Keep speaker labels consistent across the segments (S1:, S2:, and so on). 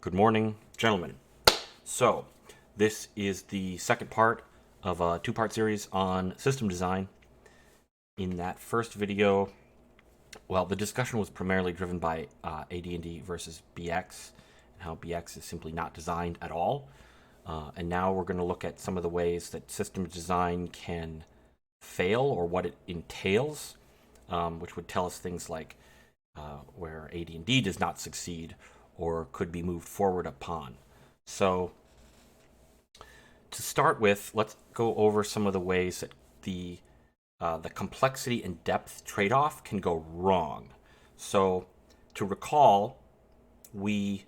S1: Good morning, gentlemen. So, this is the second part of a two-part series on system design. In that first video, the discussion was primarily driven by AD&D versus BX, and how BX is simply not designed at all. And now we're going to look at some of the ways that system design can fail or what it entails, which would tell us things like where AD&D does not succeed or could be moved forward upon. So, to start with, let's go over some of the ways that the complexity and depth trade-off can go wrong. So, to recall, we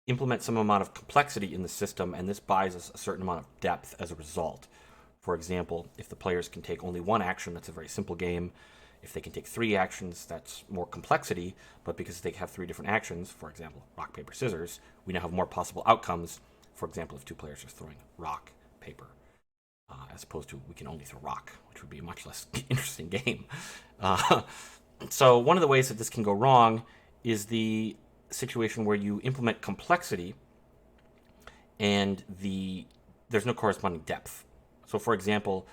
S1: implement some amount of complexity in the system, and this buys us a certain amount of depth as a result. For example, if the players can take only one action, that's a very simple game. If they can take three actions, that's more complexity, but because they have three different actions, for example, rock, paper, scissors, we now have more possible outcomes. For example, if two players are throwing rock, paper, as opposed to we can only throw rock, which would be a much less interesting game. So one of the ways that this can go wrong is the situation where you implement complexity and there's no corresponding depth. So for example,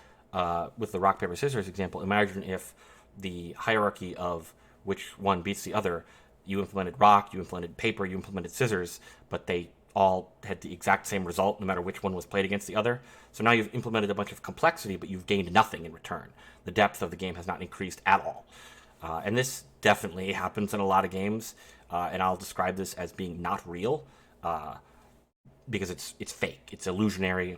S1: with the rock, paper, scissors example, imagine if the hierarchy of which one beats the other, you implemented rock, you implemented paper, you implemented scissors, but they all had the exact same result no matter which one was played against the other. So now you've implemented a bunch of complexity, but you've gained nothing in return. The depth of the game has not increased at all. And this definitely happens in a lot of games, and I'll describe this as being not real, because it's fake, it's illusionary.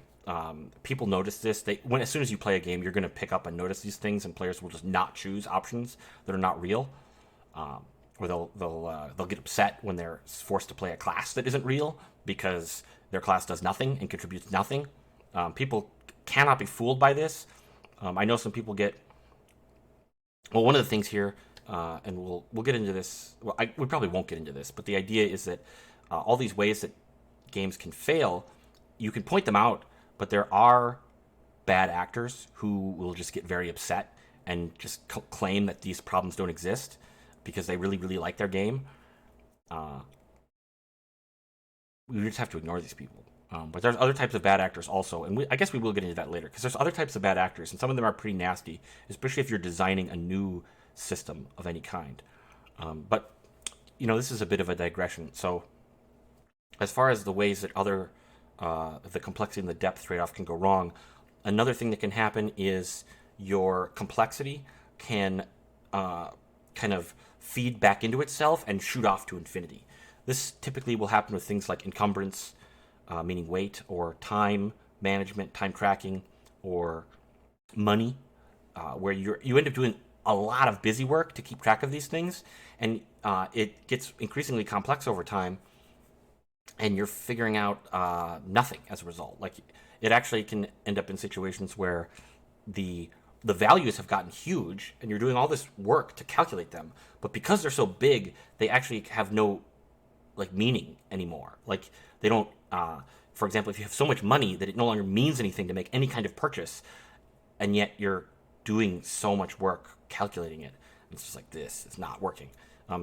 S1: People notice this. As soon as you play a game, you're going to pick up and notice these things, and players will just not choose options that are not real, or they'll get upset when they're forced to play a class that isn't real because their class does nothing and contributes nothing. People cannot be fooled by this. I know some people get. Well, one of the things here, and we'll get into this. Well, we probably won't get into this, but the idea is that all these ways that games can fail, you can point them out, but there are bad actors who will just get very upset and just claim that these problems don't exist because they really, really like their game. We just have to ignore these people. But there's other types of bad actors also, and I guess we will get into that later, because there's other types of bad actors, and some of them are pretty nasty, especially if you're designing a new system of any kind. But, this is a bit of a digression. So, as far as the ways that the complexity and the depth trade-off can go wrong, another thing that can happen is your complexity can kind of feed back into itself and shoot off to infinity. This typically will happen with things like encumbrance, meaning weight, or time management, time tracking, or money, where you end up doing a lot of busy work to keep track of these things, and it gets increasingly complex over time, and you're figuring out nothing as a result. Like, it actually can end up in situations where the values have gotten huge, and you're doing all this work to calculate them, but because they're so big, they actually have no meaning anymore. Like, they don't. For example, if you have so much money that it no longer means anything to make any kind of purchase, and yet you're doing so much work calculating it, it's just like, this is not working.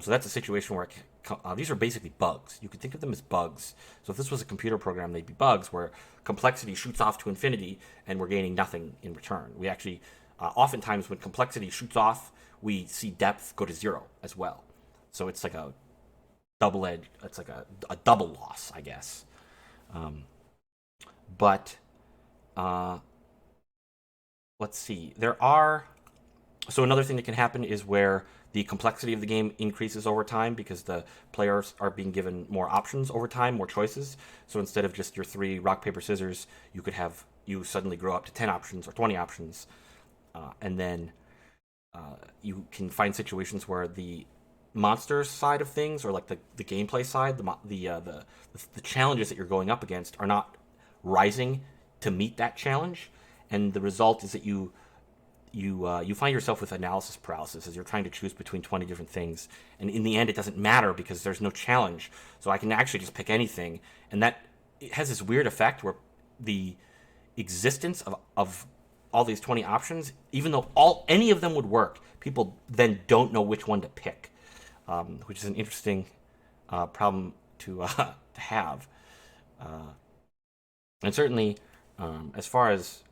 S1: So that's a situation where these are basically bugs. You could think of them as bugs. So if this was a computer program, they'd be bugs where complexity shoots off to infinity and we're gaining nothing in return. We actually, oftentimes when complexity shoots off, we see depth go to zero as well. So it's like a double-edged, it's like a double loss, I guess. But let's see. So another thing that can happen is where the complexity of the game increases over time because the players are being given more options over time, more choices. So instead of just your 3 rock, paper, scissors, you suddenly grow up to 10 options or 20 options. And then you can find situations where the monster side of things, or like the gameplay side, the challenges that you're going up against are not rising to meet that challenge, and the result is that you find yourself with analysis paralysis as you're trying to choose between 20 different things, and in the end it doesn't matter because there's no challenge. So I can actually just pick anything, and that it has this weird effect where the existence of all these 20 options, even though any of them would work, people then don't know which one to pick, which is an interesting problem to have. And certainly, as far as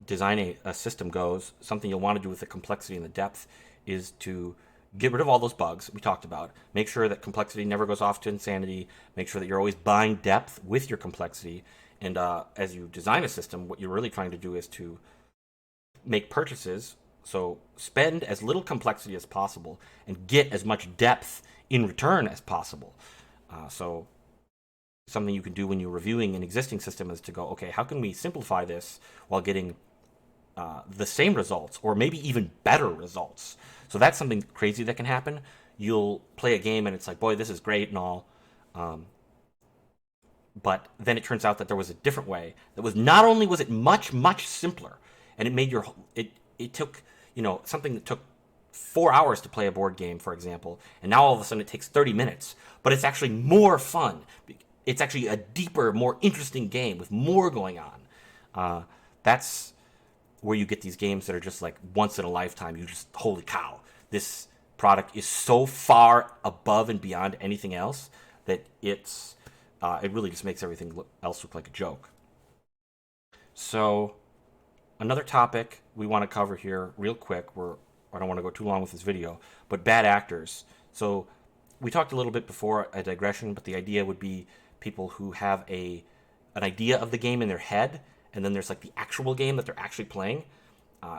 S1: designing a system goes, something you'll want to do with the complexity and the depth is to get rid of all those bugs we talked about. Make sure that complexity never goes off to insanity. Make sure that you're always buying depth with your complexity. And as you design a system, what you're really trying to do is to make purchases. So spend as little complexity as possible and get as much depth in return as possible. So something you can do when you're reviewing an existing system is to go, okay, how can we simplify this while getting the same results or maybe even better results? So that's something crazy that can happen. You'll play a game and it's like, boy, this is great and all. But then it turns out that there was a different way that was not only was it much, much simpler, and it made it took, something that took 4 hours to play a board game, for example, and now all of a sudden it takes 30 minutes, but it's actually more fun. It's actually a deeper, more interesting game with more going on. That's where you get these games that are just like once in a lifetime. You just, holy cow, this product is so far above and beyond anything else that it really just makes everything else look like a joke. So another topic we want to cover here real quick, I don't want to go too long with this video, but bad actors. So we talked a little bit before, a digression, but the idea would be people who have an idea of the game in their head, and then there's like the actual game that they're actually playing.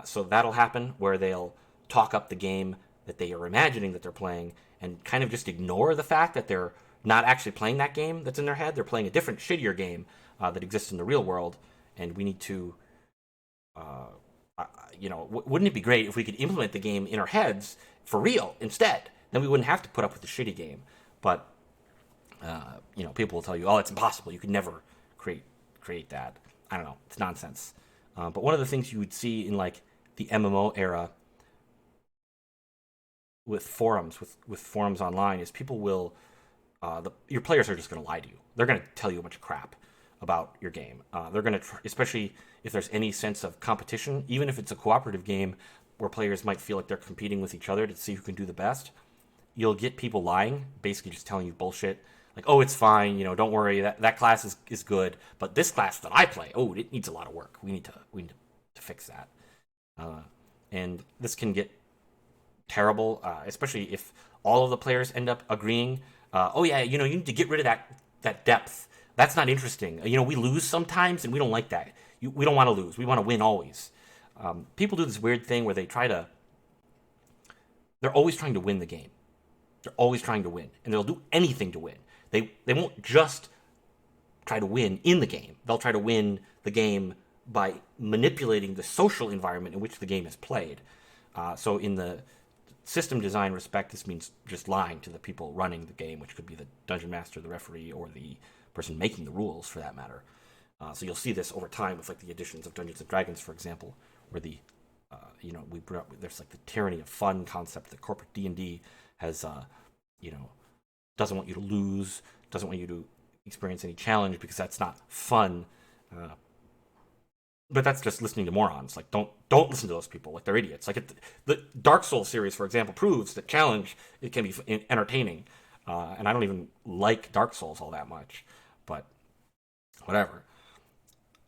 S1: So that'll happen where they'll talk up the game that they are imagining that they're playing and kind of just ignore the fact that they're not actually playing that game that's in their head. They're playing a different, shittier game that exists in the real world, and we need to, wouldn't it be great if we could implement the game in our heads for real instead? Then we wouldn't have to put up with the shitty game. But people will tell you, oh, it's impossible. You could never create that. I don't know. It's nonsense. But one of the things you would see in like the MMO era with forums, with forums online, is people will, your players are just going to lie to you. They're going to tell you a bunch of crap about your game. They're going to, especially if there's any sense of competition, even if it's a cooperative game where players might feel like they're competing with each other to see who can do the best. You'll get people lying, basically just telling you bullshit. Like, oh, it's fine, don't worry, that class is good, but this class that I play, oh, it needs a lot of work. We need to fix that. And this can get terrible, especially if all of the players end up agreeing, oh yeah, you need to get rid of that depth. That's not interesting. We lose sometimes, and we don't like that. We don't want to lose. We want to win always. People do this weird thing where they're always trying to win the game. They're always trying to win, and they'll do anything to win. They won't just try to win in the game. They'll try to win the game by manipulating the social environment in which the game is played. So in the system design respect, this means just lying to the people running the game, which could be the dungeon master, the referee, or the person making the rules, for that matter. So you'll see this over time with like the additions of Dungeons and Dragons, for example, where there's like the tyranny of fun concept that corporate D&D has, doesn't want you to lose, doesn't want you to experience any challenge because that's not fun. But that's just listening to morons. Like, don't listen to those people. Like, they're idiots. Like, the Dark Souls series, for example, proves that challenge, it can be entertaining. And I don't even like Dark Souls all that much. But whatever.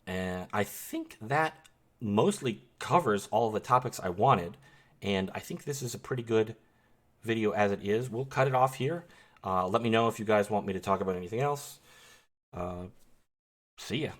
S1: And I think that mostly covers all of the topics I wanted. And I think this is a pretty good video as it is. We'll cut it off here. Let me know if you guys want me to talk about anything else. See ya.